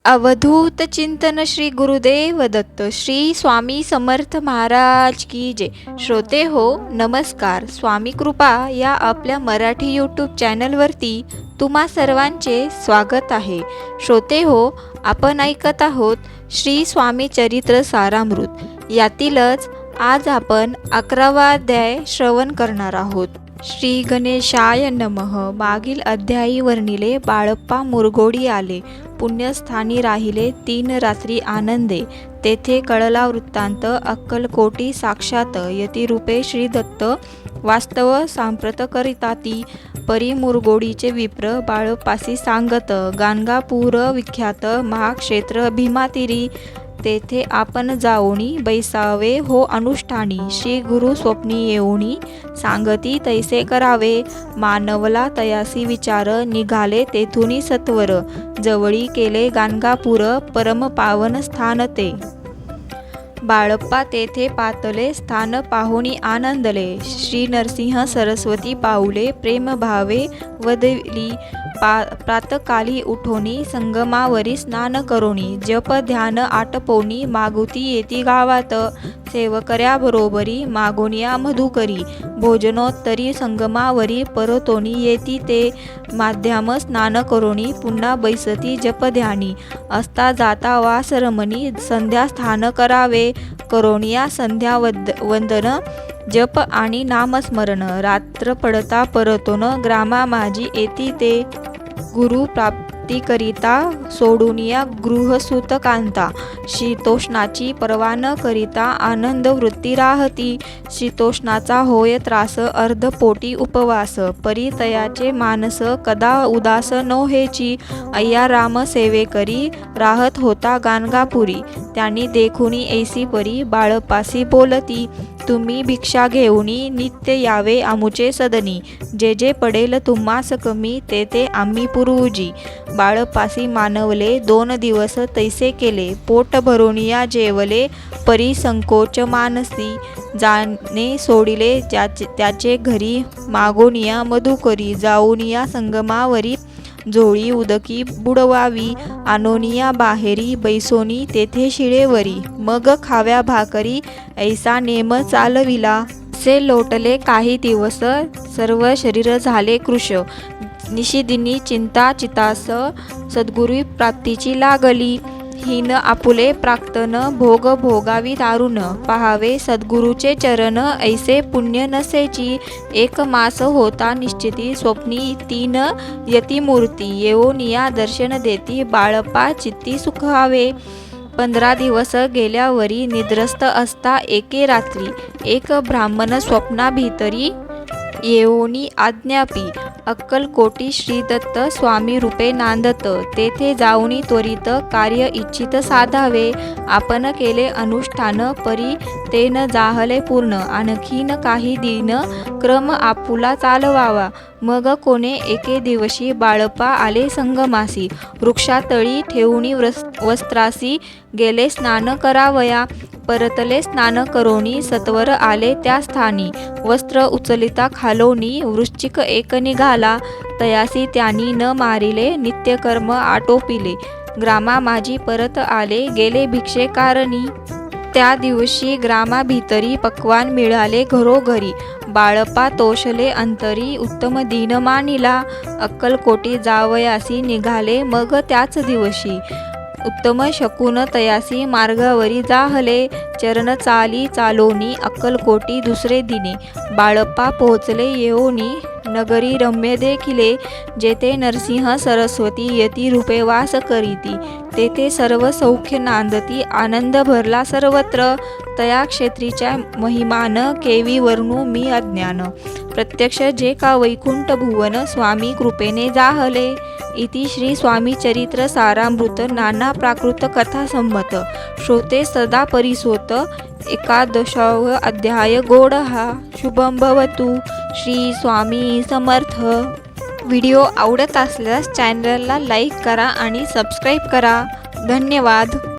अवधूत चिंतन श्री गुरुदेव दत्त श्री स्वामी समर्थ महाराज की जय। श्रोते हो नमस्कार। स्वामी कृपा या आपल्या मराठी यूट्यूब चॅनलवरती तुम्हा सर्वांचे स्वागत आहे। श्रोते हो, आपण ऐकत आहोत श्री स्वामी चरित्र सारामृत। यातीलच आज आपण 11वा अध्याय श्रवण करणार आहोत। श्री गणेशाय नमः। मागील अध्यायी वर्णिले बाळप्पा मुरगोडी आले, पुण्यस्थानी राहिले 3 रात्री आनंदे। तेथे कळला वृत्तांत, अक्कलकोटी साक्षात यतिरूपे श्री दत्त वास्तव सांप्रत करिताती। परी मुरगोडीचे विप्र बाळप्पासी सांगत, गाणगापूर विख्यात महाक्षेत्र भीमातीरी। तेथे आपण जाऊनी बैसावे हो अनुष्ठानी। श्री गुरु स्वप्नी येऊनी सांगती तैसे करावे। मानवला तयासी विचार, निघाले तेथुनी सत्वर। जवळी केले गाणगापूर, परम पावन स्थान ते। बाळप्पा तेथे पातले, स्थान पाहुनी आनंदले। श्री नरसिंह सरस्वती पाऊले, प्रेम भावे वदली। प्रातकाली उठोनी संगमावरी स्नान करोनी। जप ध्यान आटपोनी, मागुती येती गावात। सेवकऱ्याबरोबरी मागोनिया मधुकरी। भोजनोत्तरी संगमावरी परतोनी येती ते। माध्याम स्नान करोनी, पुन्हा बैसती जप ध्यानी। असता जाता वासरमणी, संध्या स्थान करावे। करोनिया संध्या वंदन, जप आणि नामस्मरण। रात्र पडता परतोन, ग्रामा माझी येती ते। गुरु प्राप्तीकरिता सोडूनिया गृहसुत कांता। शीतोष्णाची पर्वा न करिता, आनंद वृत्ती राहती। शीतोष्णाचा होय त्रास, अर्धपोटी उपवास। परितयाचे मानस कदा उदास नोहेची। अय्या राम सेवेकरी, राहत होता गाणगापुरी। त्यांनी देखुनी ऐसी परी, बाळप्पासी बोलती। तुम्ही भिक्षा घेऊनी नित्य यावे आमुचे सदनी। जे जे पडेल तुम्हास कमी, ते ते आम्ही पुरवुजी। बाळप्पासी मानवले 2 दिवस तैसे केले। पोट भरोनिया जेवले, परी संकोच मानसी। जाणे सोडिले त्याचे घरी, मागोनिया मधुकरी। जाऊनिया संगमावरी, झोळी उदकी बुडवावी। आनोनिया बाहेरी, बैसोनी तेथे शिळेवरी। मग खाव्या भाकरी, ऐसा नेम चालविला। से लोटले काही दिवस, सर्व शरीर झाले कृश। निशिदिनी चिंता चितास, सद्गुरू प्राप्तीची लागली। हीन आपुले प्राक्तन, भोग भोगावी दारुण। पाहावे सद्गुरूचे चरण, ऐसे पुण्य नसेची। 1 मास होता निश्चिती, स्वप्नी 3 यतिमूर्ती। येऊनिया दर्शन देती, बाळप्पा चित्ती सुखावे। 15 दिवस गेल्यावरी, निद्रस्त असता एके रात्री। एक ब्राह्मण स्वप्ना भीतरी, येऊनी आज्ञापी। अक्कलकोटी श्री दत्त स्वामी रूपे नांदत। तेथे जाऊनी त्वरित, कार्य इच्छित साधावे। आपण केले अनुष्ठान, परी ते न जाहले पूर्ण। आणखीन काही दिन, क्रम आपुला चालवावा। मग कोणे एके दिवशी, बाळप्पा आले संगमासी। वृक्षातळी ठेवूनी वस्त्रासी, गेले स्नान करावया। परतले स्नान करोनी, सत्वर आले त्या स्थानी। वस्त्र उचलिता खालोनी, वृश्चिक एक निघाला। तयासी त्यांनी न मारिले, नित्यकर्म आटोपिले। ग्रामा माझी परत आले, गेले भिक्षे कारणी। त्या दिवशी ग्रामाभीतरी, पक्वान मिळाले घरोघरी। बाळप्पा तोषले अंतरी, उत्तम दिन मानिला। अक्कलकोटी जावयासी निघाले, मग त्याच दिवशी। उत्तम शकून तयासी, मार्गावरी जाहले। चरण चाली चालोनी, अक्कलकोटी दुसरे दिने। बाळप्पा पोहोचले येऊनी, नगरी रम्य देखिले। जेथे नरसिंह सरस्वती यतिरूपे वास करीती। तेथे सर्व सौख्य नांदती, आनंद भरला सर्वत्र। तया क्षेत्रीच्या महिमान, केवी वर्णू मी अज्ञान। प्रत्यक्ष जे का वैकुंठ भुवन, स्वामी कृपेने जाहले। इति श्री स्वामी चरित्र सारामृत, नाना प्राकृत कथा संमत। श्रोते सदा परिसोत, 11वा अध्याय गोड हा। शुभम भवतु। श्री स्वामी समर्थ। व्हिडिओ आवडत असल्यास चॅनलला लाईक करा आणि सबस्क्राईब करा। धन्यवाद।